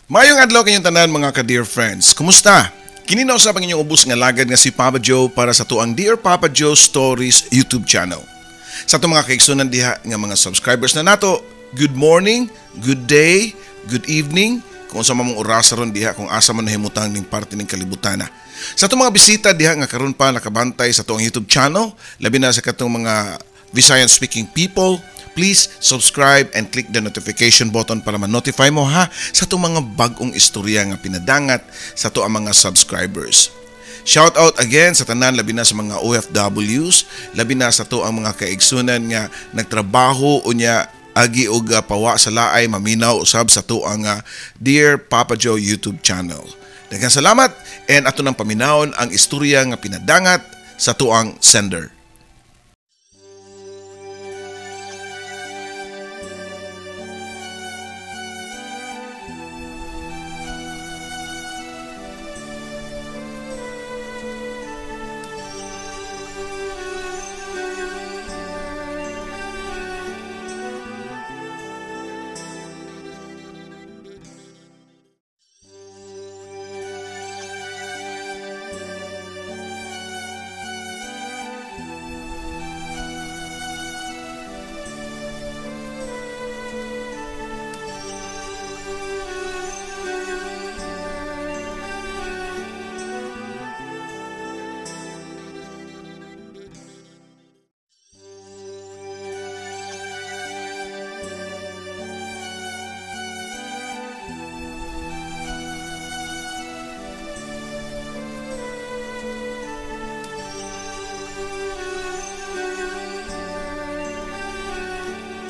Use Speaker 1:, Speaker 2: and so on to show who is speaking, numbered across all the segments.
Speaker 1: Mayong adlaw kanyang tanan mga ka-dear friends. Kumusta? Kini na usab ang inyong ubos nga lagad nga si Papa Joe para sa tuang Dear Papa Joe Stories YouTube channel. Sa itong mga kaigsunan diha nga mga subscribers na nato, good morning, good day, good evening, kung sa mamong orasa ron diha kung asa man nahimutang ning parte ning kalibutan na. Sa itong mga bisita diha nga karon pa nakabantay sa tuang YouTube channel, labi na sa katong mga Visayan speaking people, please subscribe and click the notification button para ma-notify mo ha sa itong mga bagong istorya nga pinadangat sa ito ang mga subscribers. Shout out again sa tanan labi na sa mga OFWs, labi na sa ito ang mga kaigsunan nga nagtrabaho unya agi og pawa sa laay maminaw usab sa ito ang Dear Papa Joe YouTube channel. Daghang salamat and ato nang paminawon ang istorya nga pinadangat sa ito ang sender.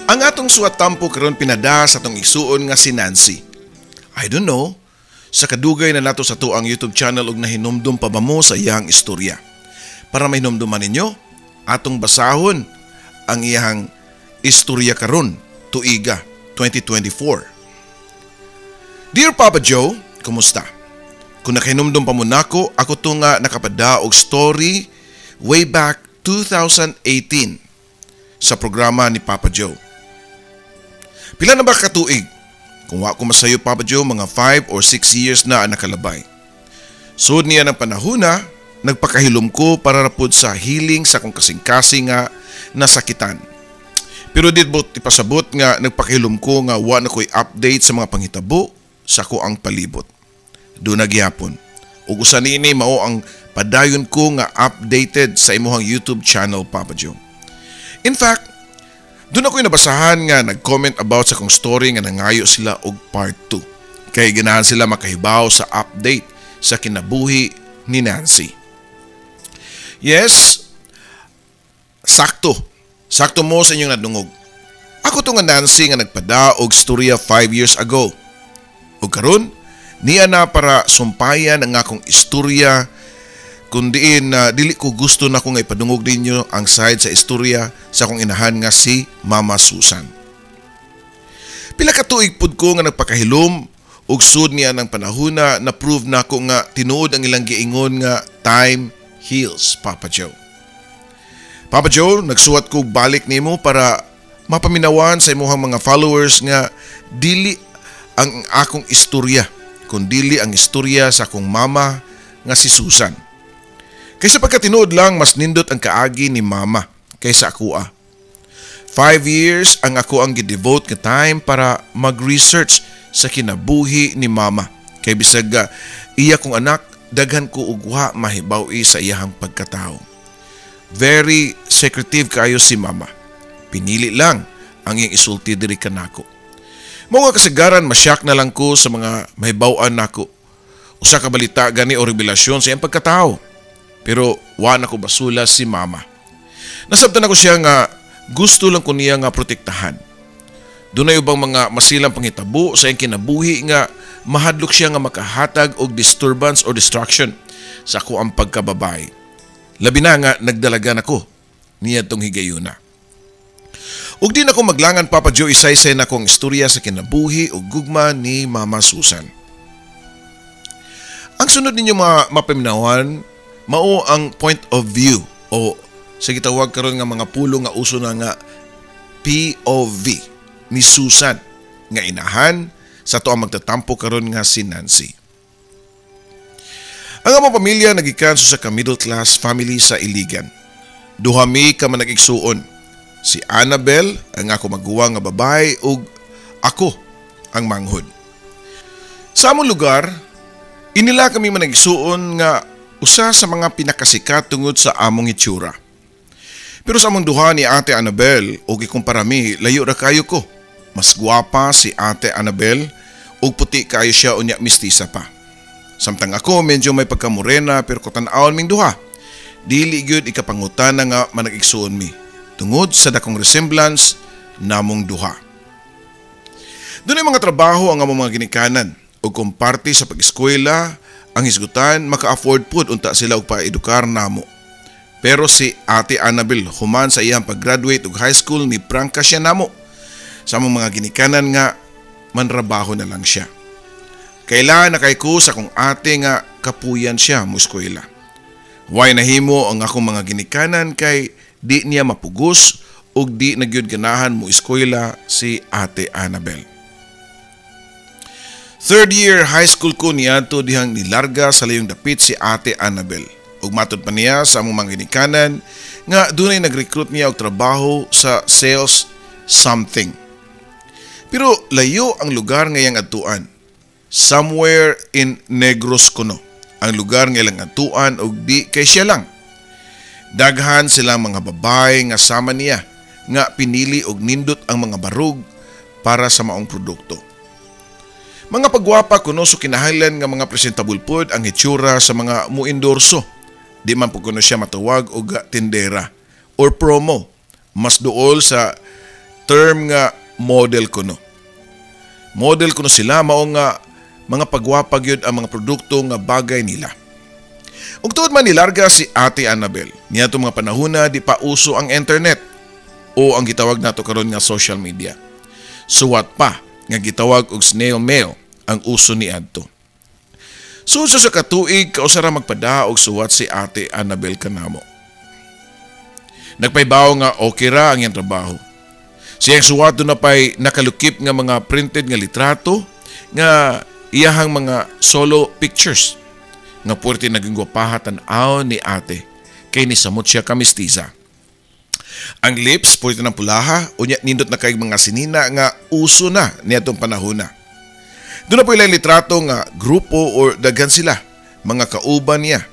Speaker 1: Ang atong suwatampo karon pinada sa atong isuon nga si Nancy. I don't know, sa kadugay na nato sa tuang YouTube channel og nahinumdum pa ba mo sa iyang istorya. Para mahinumduman ninyo, atong basahon ang iyang istorya karon tuiga 2024. Dear Papa Joe, kumusta? Kung nakahinumdum pa mo nako, ako to nga nakapada og story way back 2018 sa programa ni Papa Joe. Pila na ba katuig? Kung wa ko masayo Papa Joe, mga 5 or 6 years na ang nakalabay. Sud niya ng panahon na, nagpakahilom ko para rapod sa healing sa kong kasing-kasing nga nasakitan. Pero dit bot ipasabot nga nagpakahilom ko nga wa na ko'y update sa mga panghitabo sa ko ang palibot. Doon nagyapon. Ug usa niini mao ang padayon ko nga updated sa imuhang YouTube channel Papa Joe. In fact, doon ako'y nabasahan nga nag-comment about sa kong story nga nangayo sila og part 2. Kaya ganahan sila makahibaw sa update sa kinabuhi ni Nancy. Yes, sakto. Sakto mo sa inyong nadungog. Ako to nga Nancy nga nagpada og storya 5 years ago. O karon, niya na para sumpayan ang akong istorya kundiin na dili ko gusto na kung ipadungog ninyo ang side sa istorya sa akong inahan nga si Mama Susan. Pila ka tuig pud ko nga nagpakahilom ug sud niya ng panahon na prove na ko nga tinuod ang ilang giingon nga time heals, Papa Joe. Papa Joe, nagsuwat ko balik nimo para mapaminawan sa imuhang mga followers nga dili ang akong istorya kundi ang istorya sa akong mama nga si Susan. Kaysa pagkatinuod lang, mas nindot ang kaagi ni Mama kaysa ako 5 years ang ako ang gidevote nga time para mag-research sa kinabuhi ni Mama. Kay bisag iya kong anak, daghan ko ugwa mahibaw-i sa iyahang pagkatao. Very secretive kayo si Mama. Pinili lang ang iyang isulti diri kanako. Mga kasagaran, masyak na lang ko sa mga mahibaw-an nako. Usa ka balita gani o revelasyon sa iyang pagkatao. Pero wa na ko basula si Mama. Nasabtan ako siya nga gusto lang ko niya nga protektahan. Doon na ubang mga masilang panghitabo sa iyang kinabuhi nga mahadlok siya nga makahatag og disturbance or distraction sa ako ang pagkababay. Labi na nga nagdalagan ako niya tong higayuna. Ug di na ko maglangan Papa Joe isay-say na kong istorya sa kinabuhi o gugma ni Mama Susan. Ang sunod ninyo mapaminawan mao ang point of view o sa gitawag karon nga mga pulo nga uso na nga POV ni Susan nga inahan sa tuang magtatampo karon nga si Nancy. Ang among pamilya nagikan sa ka middle class family sa Iligan. Duha mi ka man nag-igsuon. Si Annabel ang ako maguwang nga babae ug ako ang manghod. Sa among lugar, inila kami man nag-igsuon nga usa sa mga pinakasikat tungod sa among itsura. Pero sa among duha ni Ate Annabel ug ikumpara mi, layo ra kayo ko. Mas guwapa si Ate Annabel ug puti kayo siya unya mistisa pa. Samtang ako medyo may pagkamorena pero kutan-aon ming duha. Dili gyud ikapangutana nga manag-igsuon mi tungod sa dakong resemblance namong duha. Dunay mga trabaho ang among mga ginikanan ug kung parte sa pag-eskwela ang hisgutan maka-afford pud unta sila og paedukar namo. Pero si Ate Annabel human sa iyang pag-graduate og high school ni prangka siya namo sa among mga ginikanan nga manrabaho na lang siya. Kailan na kay ko sa kong ate nga kapuyan siya mo eskwela. Way nahimo ang akong mga ginikanan kay di niya mapugos ug di nagyud ganahan mo eskwela si Ate Annabel. Third year high school ko niadto dihang nilarga sa layong dapit si Ate Annabel. Ug matud pa niya sa among mga ginikanan nga dunay nag-recruit niya og trabaho sa sales something. Pero layo ang lugar ngayang adtuan. Somewhere in Negros kuno. Ang lugar nga ilang adtuan og di kay siya lang. Daghan silang mga babae nga sama niya nga pinili og nindot ang mga barug para sa maong produkto. Mga pagwapa kuno so kinahanglan nga mga presentable pod ang hitsura sa mga muendorso. Di man po kuno siya matawag og tindera or promo. Mas duol sa term nga model kuno. Model kuno sila mao nga mga pagwapa gyud ang mga produkto nga bagay nila. Ug tuod man nilarga si Ate Annabel. Niadto mga panahona di pa uso ang internet o ang gitawag nato karon nga social media. Suwat pa nga gitawag og snail mail ang uso niadto. So sa katuig kausara magpada og suwat si Ate Annabel kanamo. Nagpaybaw nga okay ra ang iyang trabaho. Siyang suwat do na pay nakalukip nga mga printed nga litrato nga iyahang mga solo pictures nga puwerte naging gwapaha tan-aw ni ate kay ni samot siya kamistiza. Ang lips puwerte ng pulaha unya nindot na kay mga sinina nga uso na niadtong panahona. Doon na po ilang litrato nga grupo or daghan sila mga kauban niya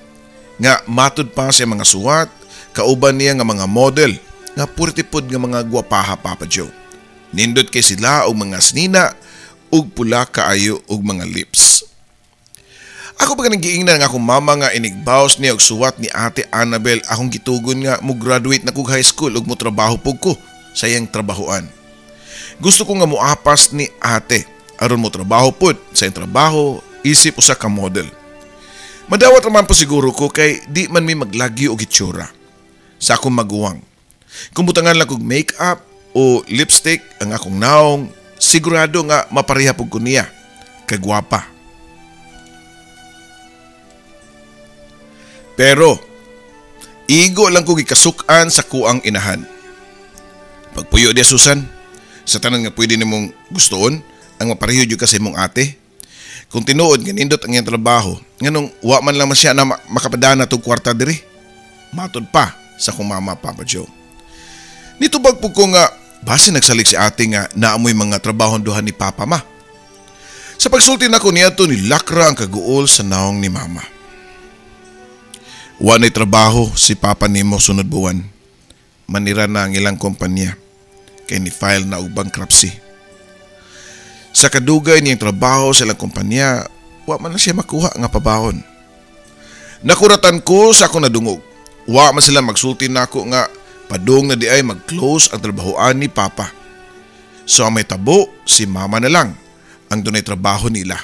Speaker 1: nga matud pa sa mga suwat, kauban niya nga mga model nga puwerte pod nga mga gwapaha Papa Joe. Nindot kay sila og mga sinina ug pula kaayo og mga lips. Ako pa kanang giingnan nga akong mama nga inigbaos niya og suwat ni Ate Annabel akong gitugon nga mo graduate na kog high school ug mo trabaho pug ko sa iyang trabahoan. Gusto ko nga moapas ni ate aron mo trabaho pud sa iyang trabaho isip usa ka model. Madawat naman po siguro ko kay di man mi maglagi og itsura sa akong maguwang. Kung butangan lang kog makeup o lipstick ang akong naong sigurado nga mapareha pug ko niya kagwapa. Pero igo lang ko gikasuk-an sa kuang inahan. Pagpuyo di Susan, sa tanan nga pwede nimong gustoon ang mapareho jud ka sa imong ate. Kung tinuod nga nindot ang iyang trabaho, nganong wa man lang siya na makapadana tog kwarta diri. Matod pa sa kong mama Papa Joe. Nitubag po ko nga base nagsalik si ate nga naamoy mga trabahon duha ni Papa ma. Sa pagsulti nako niadto nilakra ang kaguol sa naong ni Mama. Wa nay trabaho si Papa nimo sunod buwan. Manira na ang ilang kompanya kay ni file na og bankruptcy. Sa kadugay niyang trabaho sa ilang kompanya, wa man na siya makuha nga pabahon. Nakuratan ko sa akong nadungog. Wa man sila magsulti nako nga padung na di ay mag-close ang trabahoan ni Papa. So ang may tabo, si Mama na lang ang dunay trabaho nila.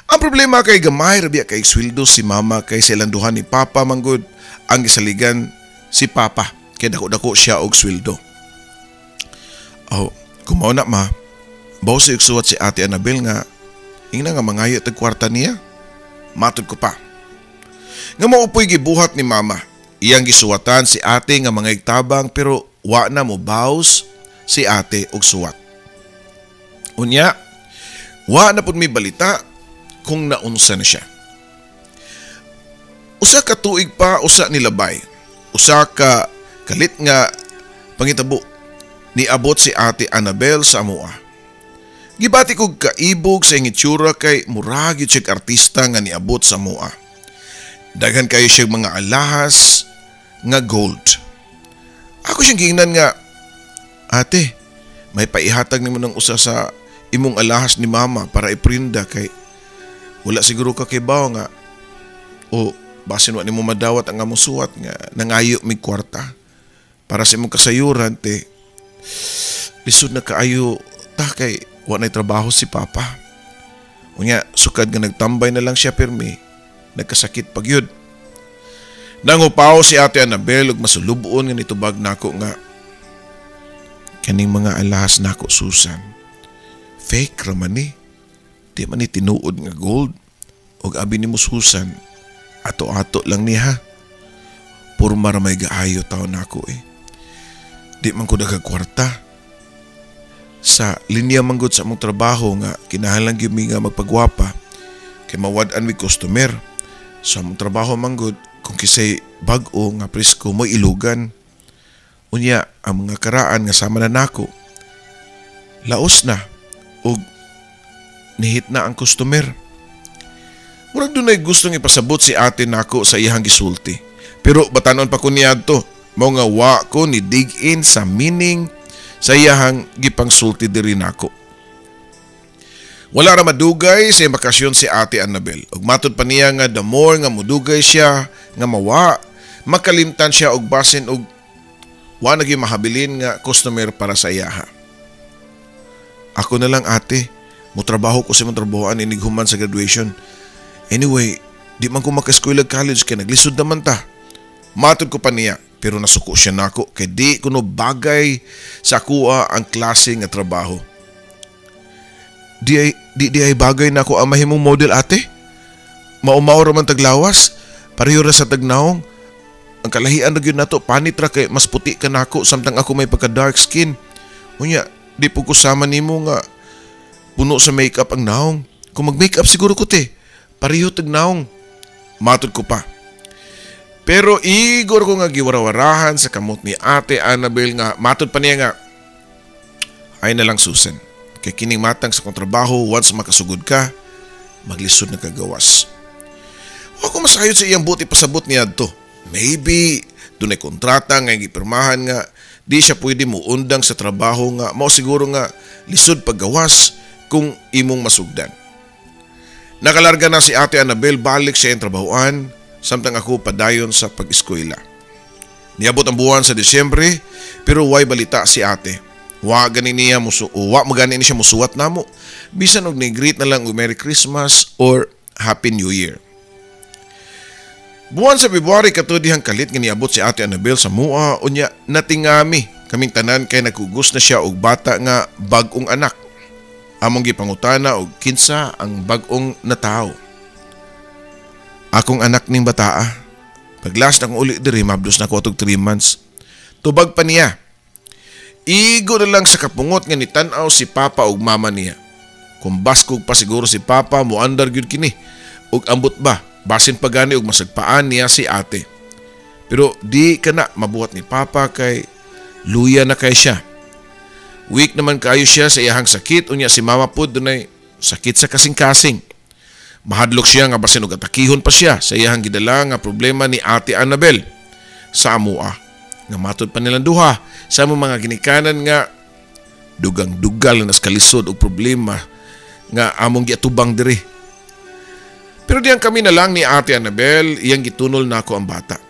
Speaker 1: Ang problema kay gamay rabi kay sweldo si Mama kay sa ilang duha ni Papa manggod ang gisaligan si Papa kay dako-dako siya og sweldo. Oh, kumaw na ma. Bawo sa igsuwat si Ate Annabel nga ingna nga mangayo tag kwarta niya. Matud ko pa. Nga maupoy gibuhat ni Mama. Iyang gisuwatan si ate nga mga igtabang pero wa na mo baws si ate og suwat. Unya, Wa na pud may balita kung naunsa na siya. Usa ka tuig pa usa nilabay. Usa ka kalit nga pangitabo niabot si Ate Annabel sa amoa. Gibati kog kaibog sa itsura kay murag gyud siya artista nga niabot sa amoa. Daghan kayo siya mga alahas nga gold. Ako siyang giingnan nga, ate, may paihatag nimo ng usa sa imong alahas ni mama para iprinda kay wala siguro ka kay bawo nga o basin wa nimo madawat ang among suwat nga nangayo mig kwarta para sa imong kasayuran te lisod na kaayo ta kay wa nay trabaho si papa. Unya sukad nga nagtambay na lang siya pirmi nagkasakit pagyud. Nangupaw si Ate Annabel ug masulubon nga nitubag nako nga kaning mga alahas nako Susan. Fake raman ni. Di man ni tinuod nga gold. Og abi nimo Susan, ato-ato lang niya. Puro maramay gaayo taon nako eh. Di man ko daghang kwarta. Sa linya manggod sa among trabaho nga kinahanglan gyud mi nga magpagwapa kay mawad-an mi customer. Sa among trabaho manggod kung kisay bag-o nga presko mo ilugan. Unya ang mga karaan nga sama na nako. Laos na ug nihit na ang customer. Murag dunay gustong ipasabot si ate nako sa iyang gisulti. Pero batanon pa ko niadto, mao nga wa ko ni dig in sa meaning sa iyang gipangsulti diri nako. Wala ra madugay sa bakasyon si Ate Annabel. Ug matud pa niya nga the more nga mudugay siya nga mawa, makalimtan siya og basin og wa na gyud mahabilin nga customer para sa iyaha. Ako na lang ate, motrabaho ko sa imong trabahoan inig human sa graduation. Anyway, di man ko maka-eskwela college kay naglisod naman ta. Matud ko pa niya, pero nasuko siya nako kay di kuno bagay sa kuha ang klase nga trabaho. Di ay bagay na ako ang mahimong model ate. Maumaw ra man taglawas, pareho ra sa tagnaong. Ang kalahian ra gyud nato panit ra kay mas puti ka nako samtang ako may pagka dark skin. Unya, di po kusama nimo nga puno sa makeup ang naong. Kung mag-makeup siguro ko te, pareho tagnaong. Matud ko pa. Pero igor ko nga giwarawarahan sa kamot ni Ate Annabel nga matud pa niya nga ay na lang Susan. Kay kining matang sa kontrabaho once makasugod ka, maglisod na kagawas. Ako masayod sa iyang buti pasabot niya to. Maybe dunay kontrata nga gipirmahan nga di siya pwede mo undang sa trabaho nga mao siguro nga lisod paggawas kung imong masugdan. Nakalarga na si Ate Annabel balik sa iyang trabahoan samtang ako padayon sa pag-eskwela. Niabot ang buwan sa Disyembre pero way balita si ate. Wa magani ni siya musuwat namo. Bisan og ni-greet na lang og Merry Christmas or Happy New Year. Buwan sa February katud dihang kalit nga niabot si Ate Annabel sa mua unya natingami kaming tanan kay nagugos na siya og bata nga bag-ong anak. Among gipangutana og kinsa ang bag-ong natawo. Akong anak ning bataa. Paglas na kong uli diri mabdos na ko og 3 months. Tubag pa niya. Igo na lang sa kapungot nga nitanaw si papa ug mama niya. Kung baskog pa siguro si papa mo andar gyud kini ug ambot ba basin pagani ug masagpaan niya si ate. Pero di kana mabuhat ni papa kay luya na kay siya. Weak naman kayo siya sa iyahang sakit unya si mama pud dunay sakit sa kasing-kasing. Mahadlok siya nga basin og atakihon pa siya sa iyahang gidala nga problema ni Ate Annabel sa amoa. Nga matud pa nilang duha sa mga ginikanan nga dugang-dugal na kalisod og problema nga among giatubang diri. Pero diyan kami na lang ni Ate Annabel iyang gitunol nako ang bata.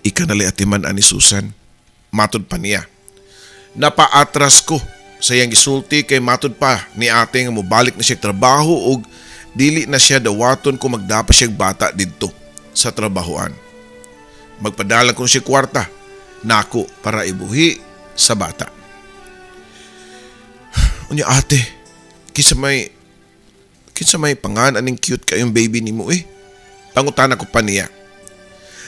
Speaker 1: Ika na atiman ani Susan. Matud pa niya. Napaatras ko sa iyang gisulti kay matud pa ni ate nga mobalik na siya trabaho ug dili na siya dawaton kung magdapa siya bata didto sa trabahoan. Magpadala ko siya kwarta nako para ibuhi sa bata. Unya ate, kinsa may pangan aning cute kayong baby nimo eh. Pangutana ko pa niya.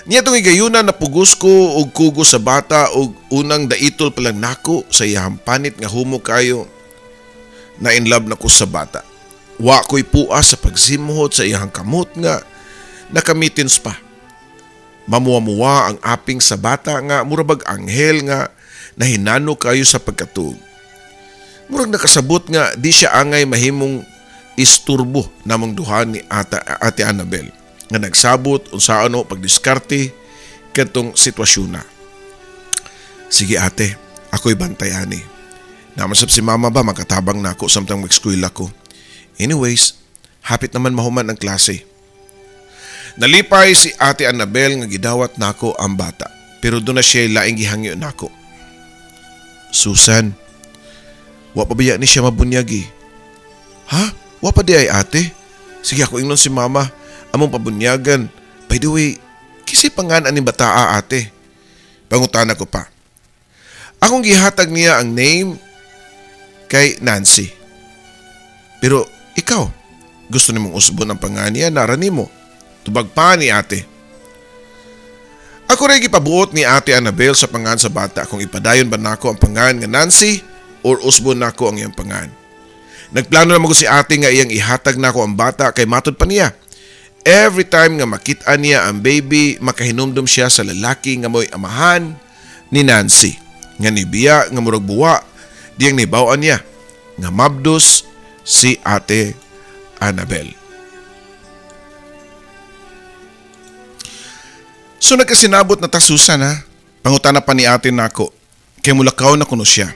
Speaker 1: Niya itong igayuna na pugos ko og kugo sa bata og unang daitol palang nako sa iyang panit nga humo kayo na in love na ko sa bata. Wa ko'y puas sa pagsimhot sa iyang kamot nga nakamitins pa. Mamuwa-muwa ang aping sa bata nga murabag anghel nga nahinano kayo sa pagkatug. Murag nakasabot nga di siya angay mahimong isturbo namang duha ni Ate Annabel nga nagsabot unsaan o pagdiskarte kadtong sitwasyon na. Sige ate, ako'y bantayani. Namasab si mama ba makatabang na ako samtang mag-eskwela ko. Anyways, hapit naman mahuman ang klase. Nalipay si Ate Annabel nga gidawat nako ang bata, pero doon na siya laing gihangyo nako. Susan, wa pa biya ni siya mabunyagi. Ha? Wa pa di ay ate? Sige ako ingnon si mama, among pabunyagan. By the way, kisi pangan aning bataa ate. Pangutana ko pa. Akong gihatag niya ang name kay Nancy. Pero ikaw, gusto nimong usbon ang pangan niya, narani mo. Tubag pa ni ate. Ako rin gipabuot ni Ate Annabel sa pangan sa bata kung ipadayon ba nako ang pangan nga Nancy or usbon nako ang iyang pangan. Nagplano naman ko si ate nga iyang ihatag nako ang bata kay matud pa niya. Every time nga makita niya ang baby, makahinumdum siya sa lalaki nga mo'y amahan ni Nancy. Nga nibiya nga murag buwa, diyang nibawaan niya nga mabdos si Ate Annabel. So nagkasinabot na tasusan ha. Pangutana pa ni ate nako. Kay mulakaw na kuno siya.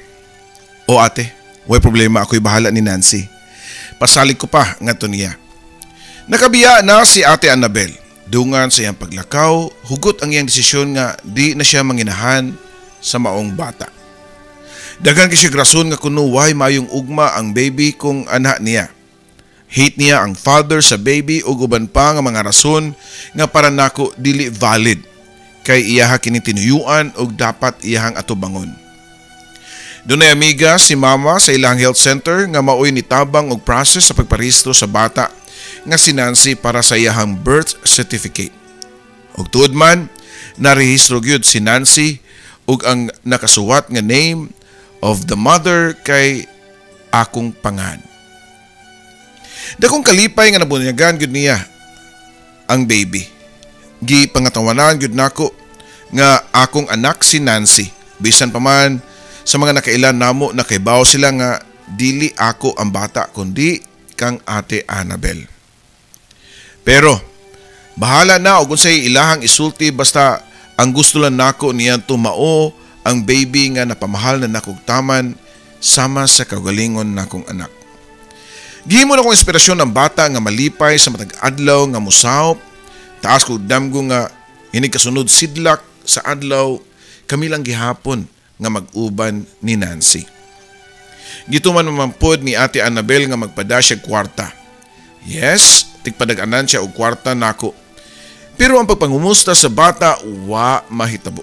Speaker 1: O ate, way problema, ako'y bahala ni Nancy. Pasalig ko pa nga to niya. Nakabiya na si Ate Annabel. Dungan sa iyang paglakaw, hugot ang iyang desisyon nga di na siya manginahan sa maong bata. Dagan kay siya rason nga kuno way mayong ugma ang baby kung anak niya. Hate niya ang father sa baby ug uban pa nga mga rason nga para nako dili valid kay iyaha kini tinuyuan ug dapat iyahang atubangon. Dunay amiga si mama sa ilang health center nga maoy nitabang og process sa pagparehistro sa bata nga si Nancy para sa iyahang birth certificate. Ug tuod man narehistro gyud si Nancy ug ang nakasuwat nga name of the mother kay akong pangan. Dakong kalipay nga nabunyagan gyud niya ang baby. Gi pangatawanan gyud nako nga akong anak si Nancy. Bisan pa man sa mga nakailan namo nakaibaw sila nga dili ako ang bata kundi kang Ate Annabel. Pero bahala na og unsay ilahang isulti basta ang gusto lang nako niya tumao ang baby nga napamahal na nakog taman sama sa kaugalingon nakong anak. Gihimo na kong inspirasyon ng bata nga malipay sa matag adlaw nga musawop. Taas ko damgo nga hinig kasunod sidlak sa adlaw kami lang gihapon nga mag-uban ni Nancy. Gituman mamampod ni Ate Annabel nga magpada siya kwarta. Yes, tigpadag-anan siya og kwarta nako. Pero ang pagpangumusta sa bata wa mahitabo.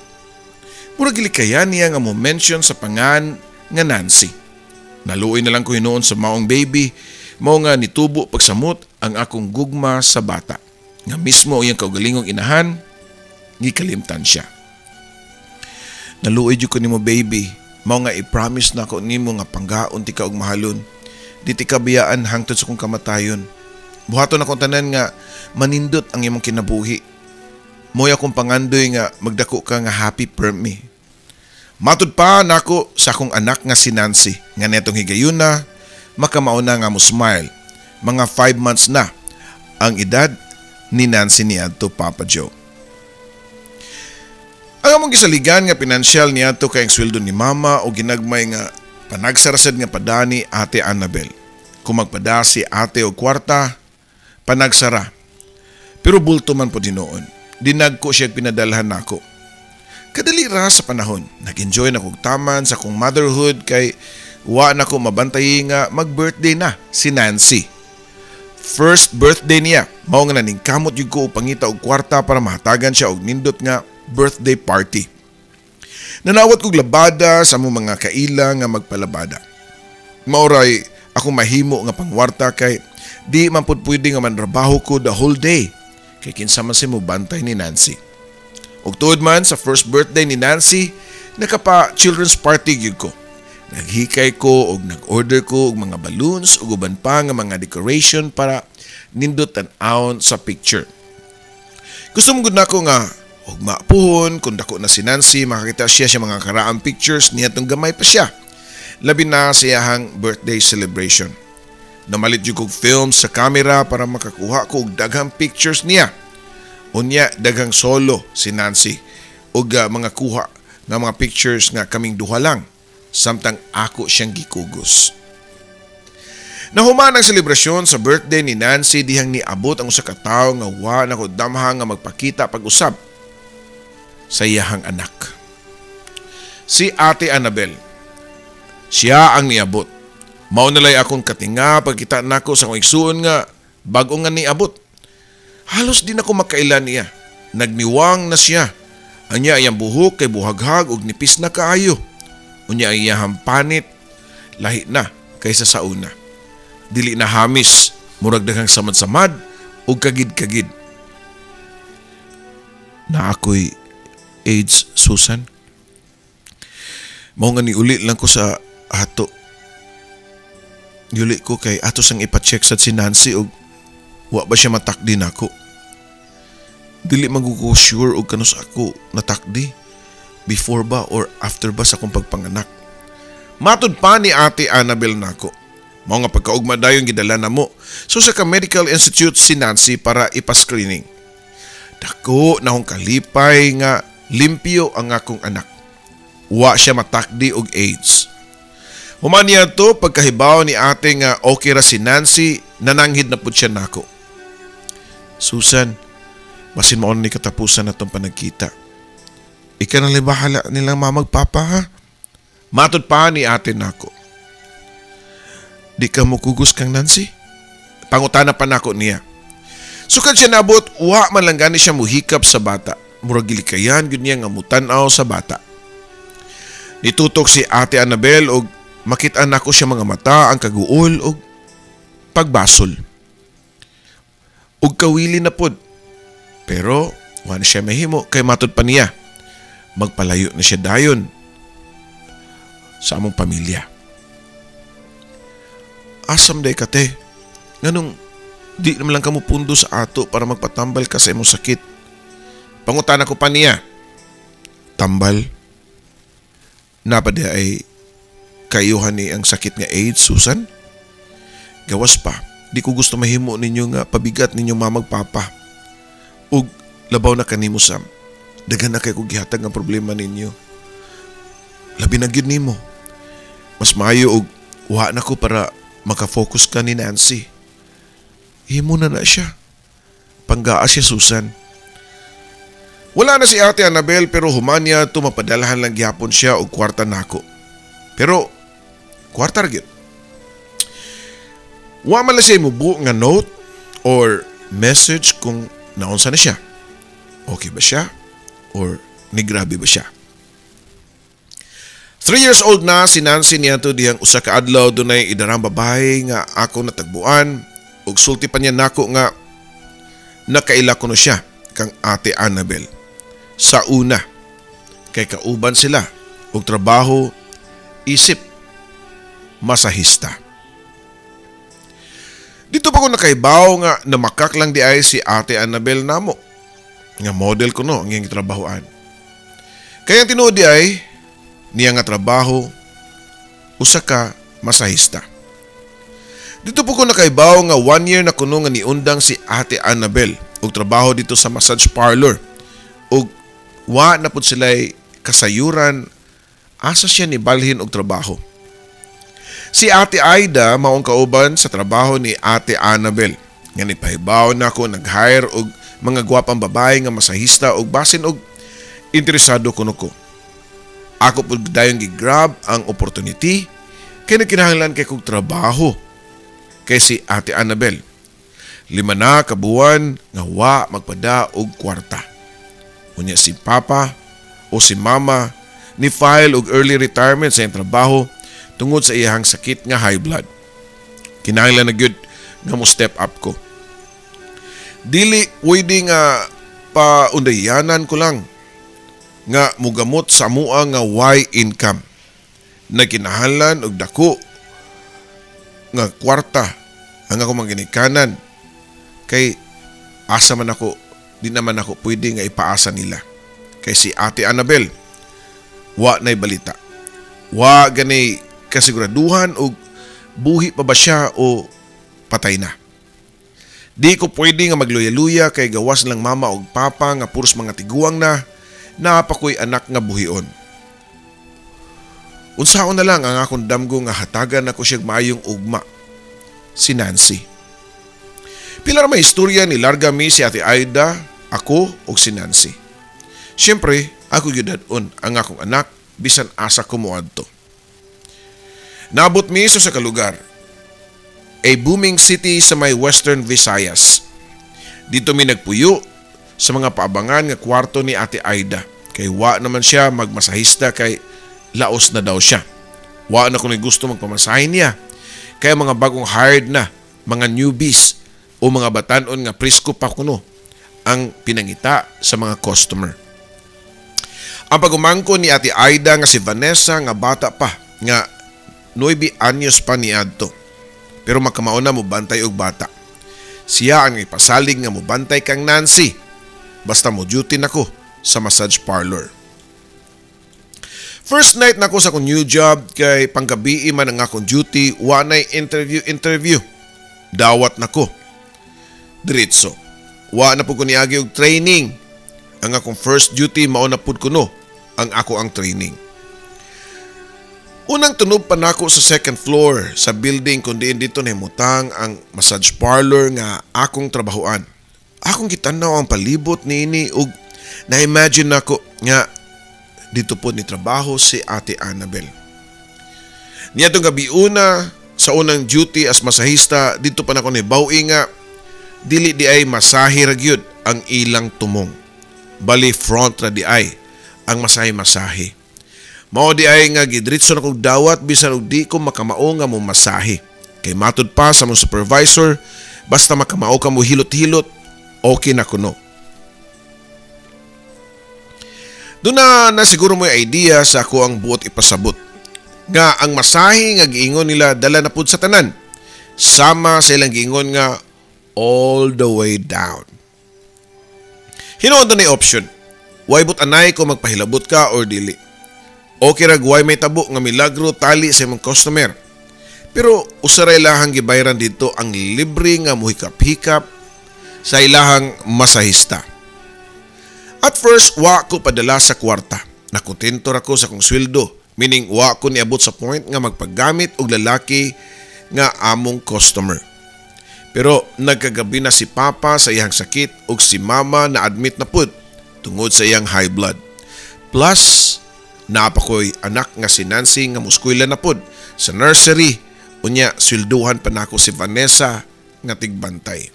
Speaker 1: Murag gilikayan niya nga mo mention sa pangan nga Nancy. Naluoy na lang ko hinuon sa maong baby. Mao nga nitubo pagsamot ang akong gugma sa bata. Nga mismo iyang kaugalingong inahan, gikalimtan siya. Naluoy jud ko nimo baby. Mao nga i-promise na ko nimo nga panggaon ti ka og mahalon. Di ti ka biyaan hangtod sa kong kamatayon. Buhaton akong tanan nga manindot ang imong kinabuhi. Moy akong pangandoy nga magdako ka nga happy per me. Matud pa nako sa akong anak nga si Nancy nga netong higayuna makamauna nga mo smile. Mga 5 months na ang edad ni Nancy niadto Papa Joe. Ang among gisaligan nga pinansyal niadto kay ang sweldo ni mama o ginagmay nga panagsarasad nga padani Ate Annabel. Kung magpada si ate og kwarta, panagsara. Pero bulto man po dinoon. Dinagko siya pinadalhan nako. Kadali ra sa panahon, nag-enjoy na kog taman sa kong motherhood kay wa na ko mabantay nga mag-birthday na si Nancy. First birthday niya, mao nga naning kamot yun ko upangita og kwarta para mahatagan siya og nindot nga birthday party. Nanawat kog labada sa among mga kaila nga magpalabada. Mauray ako mahimo nga pangwarta kay di man pud pwede nga manrabaho ko the whole day kay kinsa man si mo bantay ni Nancy. Ug tuod man sa first birthday ni Nancy, nakapa children's party gyud ko. Naghikay ko og nag-order ko og mga balloons ug uban pa nga mga decoration para nindot tan-awon sa picture. Gusto mo gud nako nga og maapuhon kung dako na si Nancy makakita siya mga karaang pictures niya tong gamay pa siya. Labi na sa iyahang birthday celebration. Namalit jud kog film sa camera para makakuha ko og daghang pictures niya. Unya daghang solo si Nancy og mga kuha nga mga pictures nga kaming duha lang samtang ako siyang gikugos. Nahuman ang selebrasyon sa birthday ni Nancy dihang niabot ang usa ka tawo nga wa na ko damha nga magpakita pag-usab sa iyahang anak. Si Ate Annabel. Siya ang niabot. Mao nalay akong katinga pagkita nako sa kong igsuon nga bago nga niabot. Halos di na ko makailan niya. Nagniwang na siya. Anya iyang buhok kay buhaghag ug nipis na kaayo. Unya iyang panit lahi na kaysa sa una. Dili na hamis, murag daghang samad-samad ug kagid-kagid. Na ako'y AIDS, Susan. Mao nga niuli lang ko sa ato. Niuli ko kay ato sang ipa-check sad si Nancy ug wa ba siya matakdi nako. Dili magugo sure og kanus ako natakdi before ba or after ba sa akong pagpanganak. Matud pa ni Ate Annabel nako. Mao nga pagkaugma dayon gidala namo sa ka medical institute si Nancy para ipa-screening. Dako na akong kalipay nga limpyo ang akong anak. Wa siya matakdi og AIDS. Human niya to pagkahibaw ni ate nga okay ra si Nancy, nananghid na pud siya nako. Susan, basin mo ni katapusan na itong panagkita. Ika nang libahala nilang mamagpapa ha? Matod pa ni ate nako. Di ka mo kugos kang Nancy? Pangutana pa nako niya. Sukad siya nabot, wa man lang gani siya muhikap sa bata. Murag gilikayan gud niya nga mutanaw sa bata. Nitutok si Ate Annabel og makit-an nako siya mga mata ang kaguol og pagbasol. Ug kawili na pod. Pero wa na siya mahimo kay matud pa niya. Magpalayo na siya dayon sa among pamilya. Asam day kate. Nganong di naman lang kamo pundo sa ato para magpatambal ka sa imong sakit. Pangutana ko pa niya. Tambal? Napadi ay kayuhan ni ang sakit nga AIDS, Susan? Gawas pa, di ko gusto mahimo ninyo nga pabigat ninyo mamagpapa. Ug labaw na kanimo Sam. Daghan na kay kog gihatag nga problema ninyo. Labi na gyud nimo. Mas maayo og wa na ko para makafocus ka ni Nancy. Himo na siya. Panggaa siya, Susan. Wala na si Ate Annabel pero human niya tumapadalahan lang gihapon siya og kwarta nako. Pero kwarta gyud. Wa man la siya mubuo nga note or message kung naunsa na siya. Okay ba siya? Or nigrabe ba siya? 3 years old na si Nancy niyato diyang usa ka adlaw dunay idarang babae nga ako natagbuan ug sulti pa niya nako nga nakaila ko no siya kang Ate Annabel. Sa una, kay kauban sila ug trabaho, isip, masahista. Dito pa ko nakaibaw nga namakak lang di ay si Ate Annabel namo. Nga model ko no ang iyang trabahoan. Kaya tinuod di ay niya nga trabaho, usa ka masahista. Dito po ko nakaibaw nga 1 year na kuno nga niundang si Ate Annabel og trabaho dito sa massage parlor. Og wa na pud sila'y kasayuran asa siya ni balhin og trabaho. Si Ate Aida maong kauban sa trabaho ni Ate Annabel. Nga nipahibaw na ako nag-hire og mga gwapang babae nga masahista og basin og interesado kuno ko. Ako pud dayon gi-grab ang opportunity kay nagkinahanglan kay kog trabaho kay si Ate Annabel. 5 na kabuan nga wa magpada og kwarta. Unya si Papa o si Mama ni file og early retirement sa iyang trabaho tungod sa iyang sakit nga high blood. Kinahanglan na gyud nga mo step up ko. Dili pwede nga paundayanan ko lang nga mugamot sa mua nga Y income. Nagkinahalan og dako nga kwarta ang ako manginikanan kay asa man ako, di naman ako pwede nga ipaasa nila. Kay si Ate Annabel, wa na'y balita. Wa ganay kasiguraduhan og buhi pa ba siya o patay na. Di ko pwede nga magluya-luya kay gawas lang mama og papa nga puros mga tiguang na napakoy anak nga buhion. Unsaon na lang ang akong damgo nga hatagan ako siyang maayong ugma, si Nancy. Pila ra may istorya ni larga mi si Ate Aida, ako ug si Nancy. Siyempre, ako gyudadon ang akong anak bisan asa ko moadto. Naabot mi sa kalugar, a booming city sa may Western Visayas. Dito mi nagpuyo sa mga paabangan nga kwarto ni Ate Aida. Kay wa naman siya magmasahista kay laos na daw siya. Wa na kung gusto magpamasahin niya. Kaya mga bagong hired na, mga newbies o mga batanon nga presko pa kuno ang pinangita sa mga customer. Ang pagumangko ni Ate Aida nga si Vanessa nga bata pa nga 9 anyos pa ni adto. Pero makamauna mo bantay og bata. Siya ang ipasalig nga mo bantay kang Nancy. Basta mo duty nako sa massage parlor. First night nako sa akong new job kay panggabi man ang akong duty, wanay interview. Dawat nako. Diretso. Wa na pud ko niagi og training. Ang akong first duty mao na pud kuno ang ako ang training. Unang tunob pa nako sa second floor sa building kundi dito nahimutang ang massage parlor nga akong trabahoan. Akong gitanaw ang palibot niini ug na-imagine nako nga dito po ni trabaho si Ate Annabel. Niadtong gabi una sa unang duty as masahista dito pa nako ni bawi nga dili di ay masahi ra gyud ang ilang tumong. Bali front ra di ay ang masahi. Mao di ay nga gidritso na kong dawat bisan og di ko makamao nga mo masahi. Kay matud pa sa mong supervisor, basta makamao ka mo hilot-hilot, okay na kuno. Doon na siguro mo yung idea sa ako ang buot ipasabot. Nga ang masahi nga giingon nila dala na pud sa tanan. Sama sa ilang giingon nga all the way down. Hinuon doon na option. Way but anay ko magpahilabot ka or dili. Okay ra guway may tabo nga milagro tali sa imong customer. Pero usaray lahang gibayran dito ang libre nga muhikap-hikap sa ilahang masahista. At first, wa ko padala sa kwarta. Nakontento ako sa kong sweldo. Meaning, wa ko niabot sa point nga magpaggamit og lalaki nga among customer. Pero nagkagabi na si Papa sa iyang sakit ug si Mama na admit na pud tungod sa iyang high blood. Plus, napakoy anak nga si Nancy nga muskwila na pud sa nursery. Unya, swelduhan pa nako si Vanessa nga tigbantay.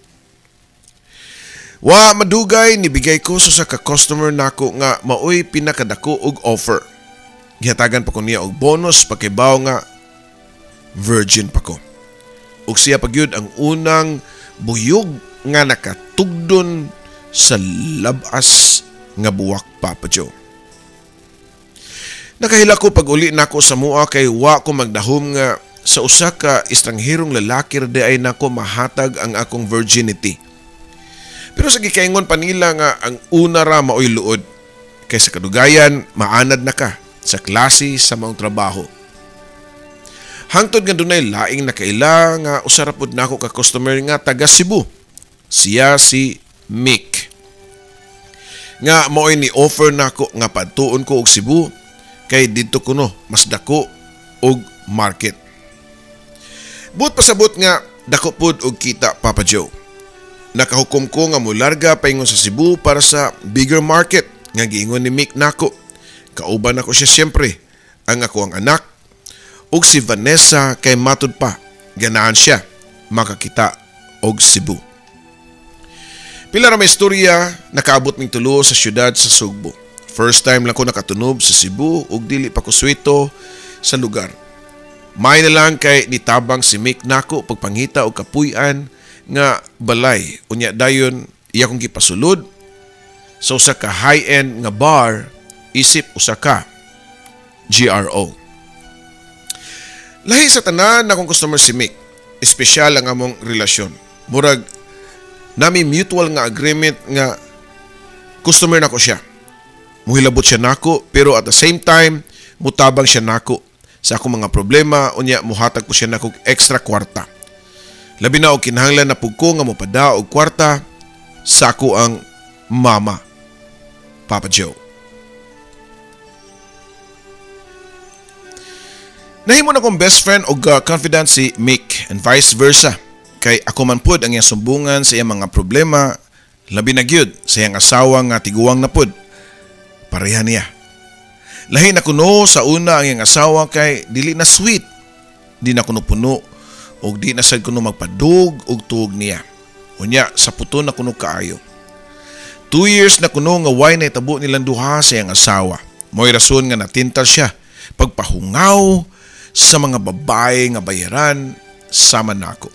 Speaker 1: Wa madugay nibigay ko sa ka-customer nako nga maoy pinakadako og offer. Gihatagan pa ko niya og bonus pagkibaw nga virgin pa ko. Ug siya pagyud ang unang buyog nga nakatugdon sa labas nga buwak Papa Joe. Nakahila ko pag uli nako sa mua kay wa ko magdahom nga sa usa ka estrangherong lalaki ra di ay nako mahatag ang akong virginity. Pero sa gikaingon pa nila nga ang una ra maoy luod. Kay sa kadugayan, maanad na ka sa klase sa maong trabaho. Hangtod nga dunay laing nakaila nga usarapod nako ka customer nga taga Cebu. Siya si Mick. Nga maoy ni offer nako nga padtuon ko og Cebu kay didto kuno mas dako og market. But pasabot nga dako pud og kita Papa Joe. Nakahukom ko nga mularga paingon sa Cebu para sa bigger market nga giingon ni Mick nako. Kauban ako siya siyempre, ang ako ang anak, ug si Vanessa kay matud pa, ganahan siya makakita og Cebu. Pila ra may istorya, nakaabot ming tulo sa syudad sa Sugbo. First time lang ko nakatunob sa Cebu ug dili pa ko swito sa lugar. May na lang kay nitabang si Mick nako pagpangita og kapuy-an nga balay unya dayon iya kong gipasulod sa usa ka high-end nga bar isip usa ka GRO. Lahi sa tanan akong customer si Mick. Espesyal ang among relasyon. Murag nami mutual nga agreement nga customer nako siya. Muhilabot siya nako pero at the same time mutabang siya nako sa akong mga problema unya muhatag ko siya nako extra kwarta. Labi na og kinahanglan na pug ko nga mopada og kwarta sa ako ang mama, Papa Joe. Nahimo na kong best friend o confidant si Mick and vice versa. Kay ako man pod ang iyang sumbungan sa iyang mga problema, labi na gyud sa iyang asawa nga tiguwang na pod. Pareha niya. Lahi na kuno sa una ang iyang asawa kay dili na sweet. Di na kuno puno o di na sad kuno magpadug og tuog niya. Unya sa puto na kuno kaayo. 2 years na kuno nga why na itabo nilang duha sa iyang asawa. Mo'y rason nga natintal siya pagpahungaw sa mga babae nga bayaran sama nako.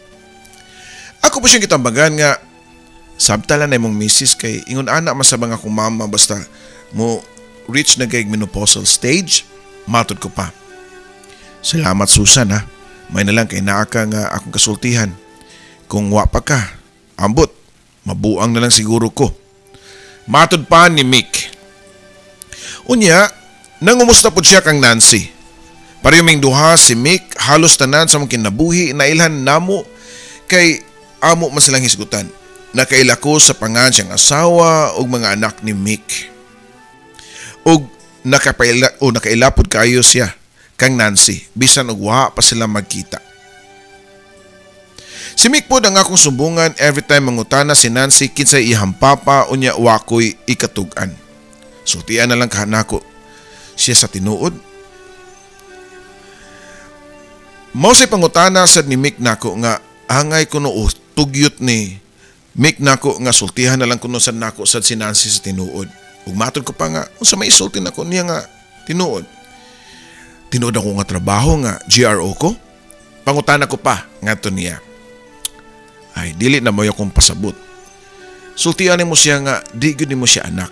Speaker 1: Ako po siyang kitambagan nga sabtala na imong misis kay ingon ana man sa mga kong mama basta mo reach na kay menopausal stage, matod ko pa. Salamat Susan ha. May na lang kay naa ka nga akong kasultihan. Kung wa pa ka, ambot, mabuang na lang siguro ko. Matod pa ni Mick. Unya, nangumusta po siya kang Nancy. Pariyuming duha si Mick halos tanan sa mong kinabuhi na ilhan namo kay amo man silang hisgutan. Nakaila ko sa pangan siyang asawa o mga anak ni Mick. O nakailapod kayo siya kang Nancy bisan og wa pa sila magkita. Si Mick po ang akong sumbungan every time mangutana si Nancy kinsay iyang papa unya wakoy ikatug-an. Sultian na lang kahanako siya sa tinuod. Mao say pangutana sad ni Mick nako nga angay kuno tugyot ni Mick nako nga sultihan na lang kuno sad nako sad si Nancy sa tinuod. Ug matod ko pa nga unsa may isulti nako niya nga tinuod. Tinuod ako nga trabaho nga GRO ko. Pangutana ko pa ngadto niya. Ay dili na mo akong pasabot. Sultian mo siya nga di gyud nimo siya anak.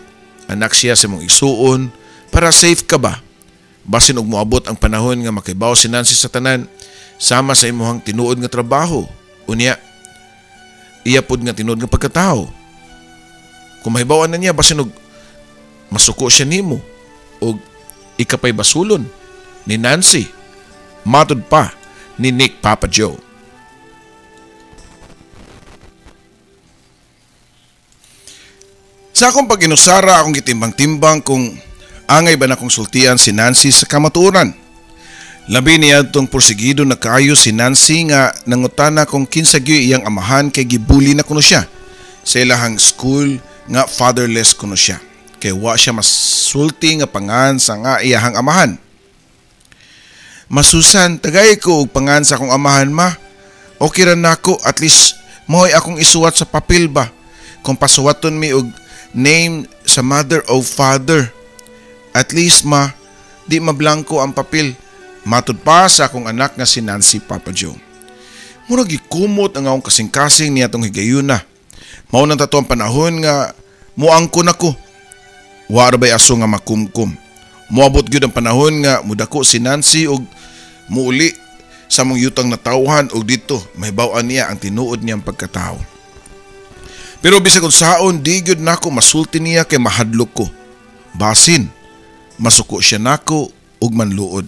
Speaker 1: Anak siya sa mong isuon para safe ka ba? Basin og moabot ang panahon nga makibaw si Nancy sa tanan sama sa imuhang tinuod nga trabaho. Unya, iya pod nga tinuod nga pagkatao. Kung mahibawan na niya, basin og masuko siya nimo o ikapay basulon ni Nancy. Matod pa ni Nick Papa Joe. Sa akong pag-inusara, akong gitimbang-timbang kung angay ba na kong sultian si Nancy sa kamatuoran. Labi niya itong porsigido na kayo si Nancy nga nangutana kung kinsagyo iyang amahan kay gibuli na kuno siya. Sa ilahang school nga fatherless kuno siya. Kay wa siya masulti nga pangan sa nga iyahang amahan. Masusan, tagay ko og pangan sa akong amahan ma. Okay ra nako, at least mo'y akong isuwat sa papel ba. Kung pasuwaton mi og name sa mother o father. At least ma, di mablangko ang papel. Matod pa sa akong anak nga si Nancy Papa Joe. Murag gikumot ang akong kasing-kasing niya tong higayuna. Mao nang tato ang panahon nga muangko nako. Wa ra bay aso nga makumkum. Moabot gyud ang panahon nga mudako si Nancy og muuli sa mong yutang na tawhan og dito mahibaw-an niya ang tinuod niyang pagkatao. Pero bisag unsaon di gyud nako masulti niya kay mahadlok ko. Basin masuko siya nako og manluod.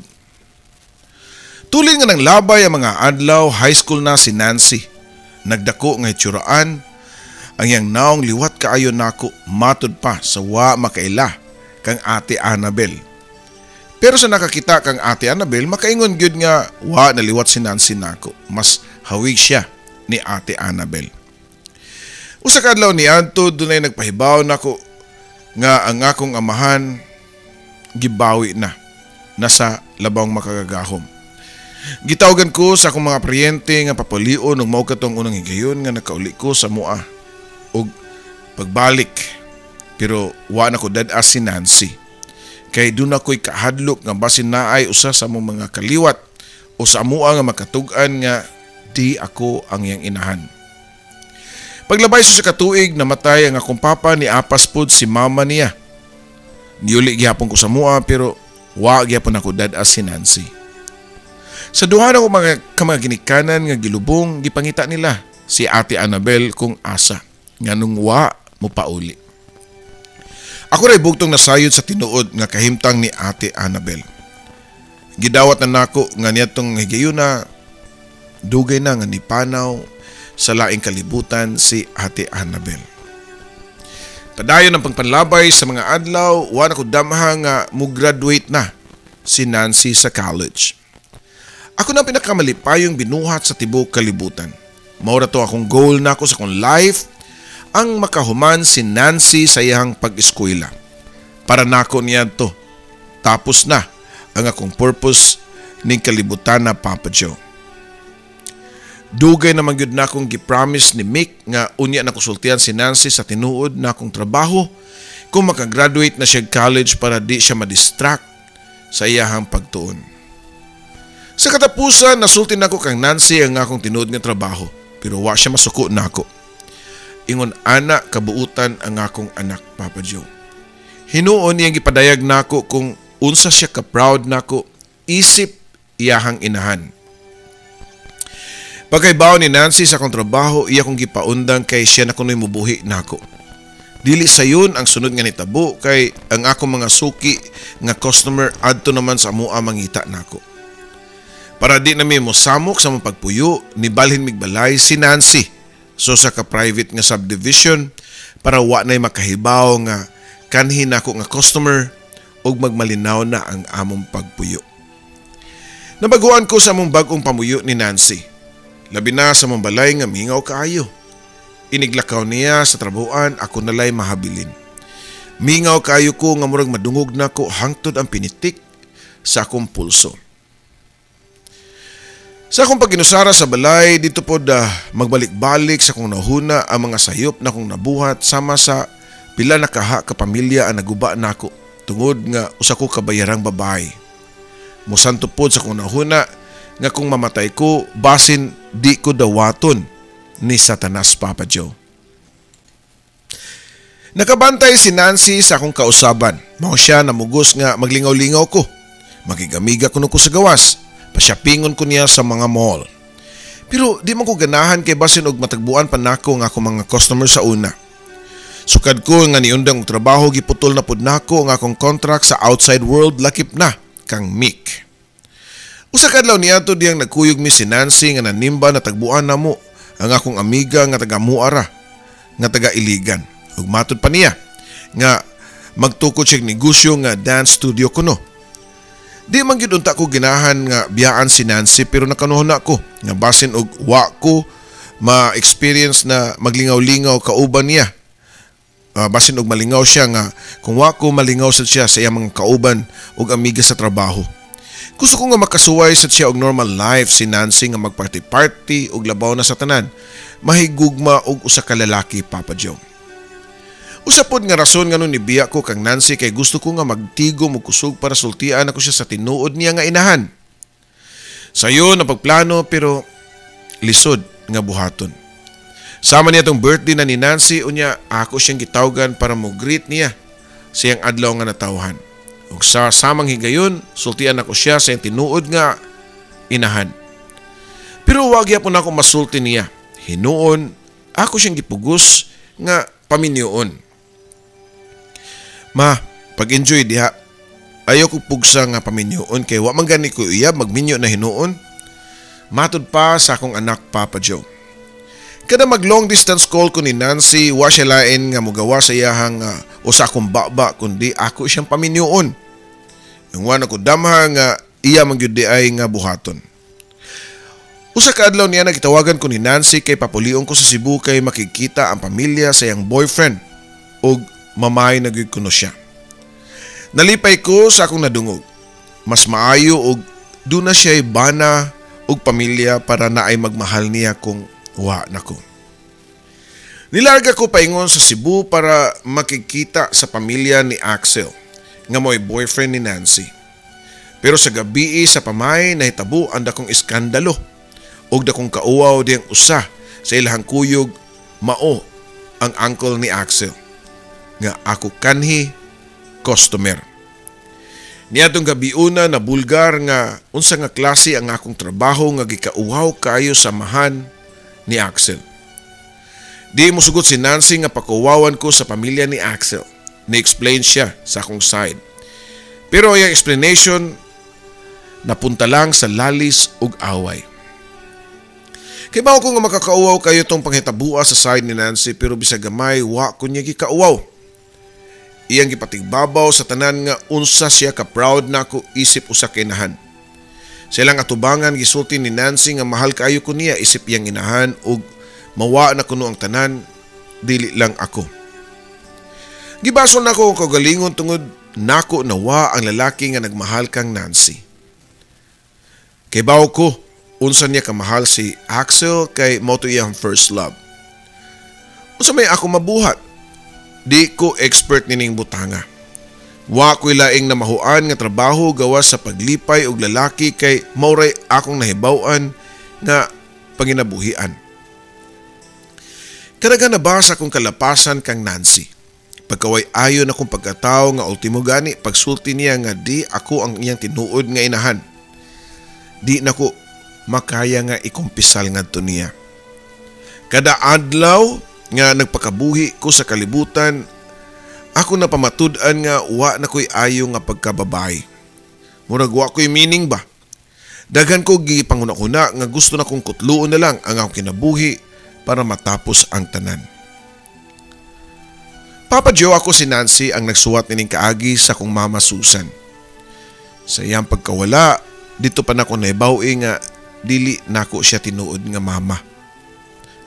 Speaker 1: Tulin nga ng labay ang mga adlaw, high school na si Nancy. Nagdako nga itsuraan, ang yang naong liwat kaayo nako matod pa sa wa makaila kang Ate Annabel. Pero sa nakakita kang Ate Annabel, makaingon gyud nga wa naliwat si Nancy nako. Mas hawig siya ni Ate Annabel. Usa ka adlaw ni adto dunay nagpahibaw nako nga ang akong amahan gibawi na nasa labang makagagahom. Gitawagan ko sa akong mga priyente nga papalion ug mao katong unang higayon nga nakauli ko sa mua og pagbalik. Pero wa na ko dad-as si Nancy. Kay doon ako'y kahadlok nga basin naay usa sa among mga kaliwat o sa amua nga makatug-an nga di ako ang iyang inahan. Paglabay sa katuig namatay ang akong papa ni apas pod si mama niya. Niuli gyapon ko sa mua pero wa gyapon ako dad-as si Nancy. Sa duha na mga ginikanan nga gilubong, gipangita nila si Ate Annabel kung asa, nga nung wa mo pauli. Ako ray bugtong nasayod sa tinuod nga kahimtang ni Ate Annabel. Gidawat na nako nga niyatong higayuna, dugay na nga nipanaw sa laing kalibutan si Ate Annabel. Padayon ang pagpanlabay sa mga adlaw, wa na ko damha nga mo-graduate na si Nancy sa college. Ako na pinakamalipayong binuhat sa tibok kalibutan. Maura to akong goal na ako sa akong life, ang makahuman si Nancy sa iyang pag-eskwela. Para nako niya to. Tapos na ang akong purpose ning kalibutan na Papa Joe. Dugay naman gyud na akong gipromise ni Mick nga unya na konsultihan si Nancy sa tinuod na akong trabaho kung makagraduate na siya college para di siya madistract sa iyahang pagtuon. Sa katapusan, nasulti nako kang Nancy ang akong tinuod nga trabaho, pero wa siya masuko nako. Ingon ana kabuutan ang akong anak, Papa Joe. Hinuon niyang gipadayag nako kung unsa siya ka-proud nako isip iyahang inahan. Pagkaibaw ni Nancy sa akong trabaho, iya kong gipaundang kay siya na kuno'y mubuhi nako. Dili sayon ang sunod nga nitabo kay ang akong mga suki nga customer adto naman sa amoa mangita nako. Para di na may mosamok sa mong pagpuyo, nibalhin migbalay si Nancy. So sa ka-private nga subdivision, para wa na'y makahibaw nga kanhin ako nga customer ug magmalinaw na ang among pagpuyo. Nabaguan ko sa among bagong pamuyo ni Nancy. Labi na sa mong balay nga mingaw kaayo. Iniglakaw niya sa trabuan, ako nalay mahabilin. Mingaw kaayo ko nga murag madungog na ko hangtod ang pinitik sa akong pulso. Sa akong pag-inusara sa balay, dito po magbalik-balik sa kong nahuna ang mga sayop na kong nabuhat sama sa pila na kaha kapamilya ang naguba nako tungod nga usa ko kabayarang babae. Musanto pod sa kong nahuna nga kung mamatay ko, basin di ko dawaton ni Satanas, Papa Joe. Nakabantay si Nancy sa akong kausaban. Mao siya namugos nga maglingaw-lingaw ko. Magigamiga ko sa gawas. Pasyapingon ko niya sa mga mall. Pero di man ko ganahan kay basin og matagbuan pa nako nga akong mga customer sa una. Sukad ko nga niundang og trabaho, giputol na pud nako ang akong contract sa outside world, lakip na kang Mick. Usa kadlaw niadto diyang nagkuyog mi si Nancy nga nanimba na tagbuan namo ang akong amiga nga taga Muara, nga taga Iligan. Ug matud pa niya nga magtukod siya negosyo nga dance studio kuno. Di man gyud unta ko ginahan nga biyaan si Nancy, pero nakanuhon ako nga basin og wa ko ma-experience na maglingaw-lingaw kauban niya. Basin og malingaw siya nga kung wa ko malingaw sad siya sa iyang mga kauban ug amiga sa trabaho. Gusto ko nga makasuway sad siya og normal life si Nancy nga magparty-party ug labaw na sa tanan. Mahigugma og usa ka lalaki, Papa Joe. Usa pod nga rason nga nun nibiya ko kang Nancy kay gusto ko nga magtigom og kusog para sultian ako siya sa tinuod niya nga inahan. Sayo na pagplano pero lisod nga buhaton. Sama niya tong birthday na ni Nancy, unya ako siyang gitawgan para mo greet niya sa iyang adlaw nga natawhan. Ug sa samang higayon, sultian ako siya sa iyang tinuod nga inahan. Pero wag gyapon ako masulti niya. Hinuon, ako siyang gipugos nga paminyoon. Ma, pag-enjoy diha. Ayaw ko pugsa nga paminyoon kay wa man gani ko iya magminyo na hinuon. Matud pa sa akong anak, Papa Joe. Kada mag long distance call ko ni Nancy, wa siya lain nga mugawa sa iyahang o sa akong baba kundi ako siyang paminyoon. Yung wala ko damha nga iya man gyud di ay nga buhaton. Usa ka adlaw niya nagitawagan ko ni Nancy kay papulion ko sa Cebu kay makikita ang pamilya sa iyang boyfriend ug mamay na gyud kuno siya. Nalipay ko sa akong nadungog. Mas maayo og duna siya bana og pamilya para naay magmahal niya kung wa nako. Nilarga ko paingon sa Cebu para makikita sa pamilya ni Axel nga mo'y boyfriend ni Nancy. Pero sa gabi sa pamay nahitabo ang dakong iskandalo og dakong kauwaw diyang usa sa ilahang kuyog mao ang uncle ni Axel nga ako kanhi customer. Niadtong gabiuna na bulgar nga unsa nga klase ang akong trabaho nga gikauhaw kayo samahan ni Axel. Di mo sugot si Nancy nga pakuwawan ko sa pamilya ni Axel. Ni-explain siya sa akong side. Pero yung explanation napunta lang sa lalis ug away. Kay bawo ko nga makakauwaw kayo tong panghitabua sa side ni Nancy pero bisag gamay wa ko niya gikauwaw. Iyang gipatigbabaw sa tanan nga unsa siya ka proud nako isip usa ka inahan. Silang atubangan gisulti ni Nancy nga mahal kaayo ko niya isip iyang inahan ug mawa na kuno ang tanan dili lang ako. Gibason nako ang kagalingon tungod nako nawa ang lalaki nga nagmahal kang Nancy. Kay bawo ko unsa niya kamahal si Axel kay mao to iyang first love. Unsa may ako mabuhat? Di ko expert nining butanga. Wa ko'y laing namahuan nga trabaho gawas sa paglipay og lalaki kay mauray akong nahibaw-an nga panginabuhian. Karaga nabasa kong kalapasan kang Nancy. Pagkaway ayon akong pagkatao nga ultimo gani pagsulti niya nga di ako ang iyang tinuod nga inahan. Di nako makaya nga ikumpisal ngadto niya. Kada adlaw nga nagpakabuhi ko sa kalibutan, ako na pamatud-an nga wa na ko'y ayo nga pagkababay. Murag wa ko'y meaning ba? Daghan ko gipanguna-una nga gusto na kong kutluon na lang ang akong kinabuhi para matapos ang tanan. Papa Joe, ako si Nancy ang nagsuwat nining kaagi sa kong mama Susan. Sa iyang pagkawala, dito pa na ko naibawi nga dili nako siya tinuod nga mama.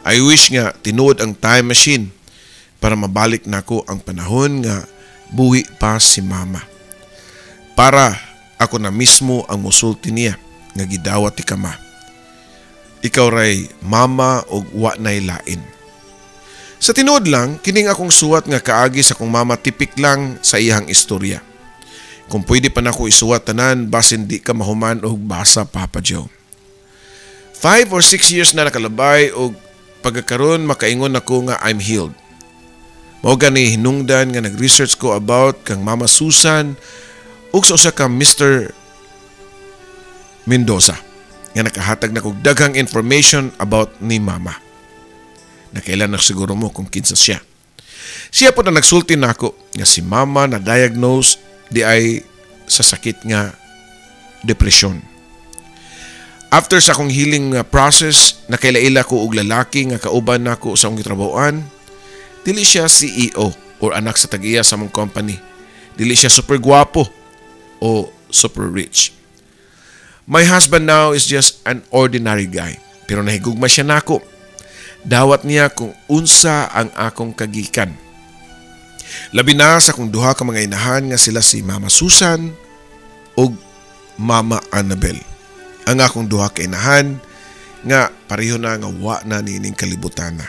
Speaker 1: I wish nga tinuod ang time machine para mabalik nako ang panahon nga buhi pa si mama. Para ako na mismo ang musulti niya nga gidawat ti kama. Ikaw ray mama og wa nay lain. Sa tinuod lang, kining akong suwat nga kaagi sa kong mama tipik lang sa iyang istorya. Kung pwede pa nako isuwat tanan basin di ka mahuman og basa, Papa Joe. 5 or 6 years na nakalabay og pagkakaroon makaingon ako nga I'm healed. Mao gani hinungdan nga nag-research ko about kang Mama Susan ug sa usa ka Mr. Mendoza nga nakahatag na kog daghang information about ni Mama. Nakailan na siguro mo kung kinsa siya. Siya po na nagsulti nako nga si Mama na diagnose di ay sa sakit nga depression. After sa akong healing process, nakaila-ila ko og lalaki nga kauban nako sa akong gitrabahoan. Dili siya CEO or anak sa tag-iya sa mong company. Dili siya super gwapo o super rich. My husband now is just an ordinary guy. Pero nahigugma siya nako. Dawat niya kung unsa ang akong kagikan. Labi na sa akong duha ka mga inahan nga sila si Mama Susan ug Mama Annabel. Ang akong duha ka inahan nga pareho na nga wa na nining kalibutan na.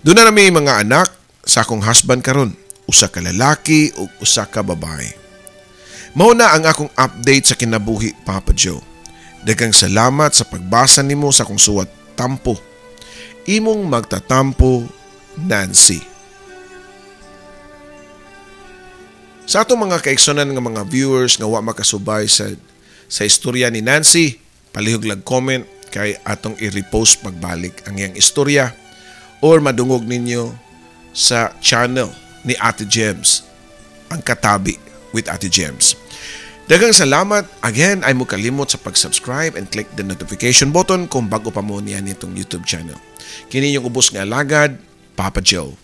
Speaker 1: Doon na may mga anak sa akong husband karon, usa ka lalaki ug usa ka babae. Mao na ang akong update sa kinabuhi, Papa Joe. Daghang salamat sa pagbasa nimo sa akong suwat tampo. Imong magtatampo, Nancy. Sa atong mga kaigsunan nga mga viewers nga wa makasubay sa istorya ni Nancy, palihog lag comment kay atong i-repost pagbalik ang iyang istorya or madungog ninyo sa channel ni Ate Gems, ang Katabi with Ate Gems. Daghang salamat. Again, ay mo kalimot sa pag-subscribe and click the notification button kung bago pa mo niyan itong YouTube channel. Kini yung ubos nga alagad, Papa Joe.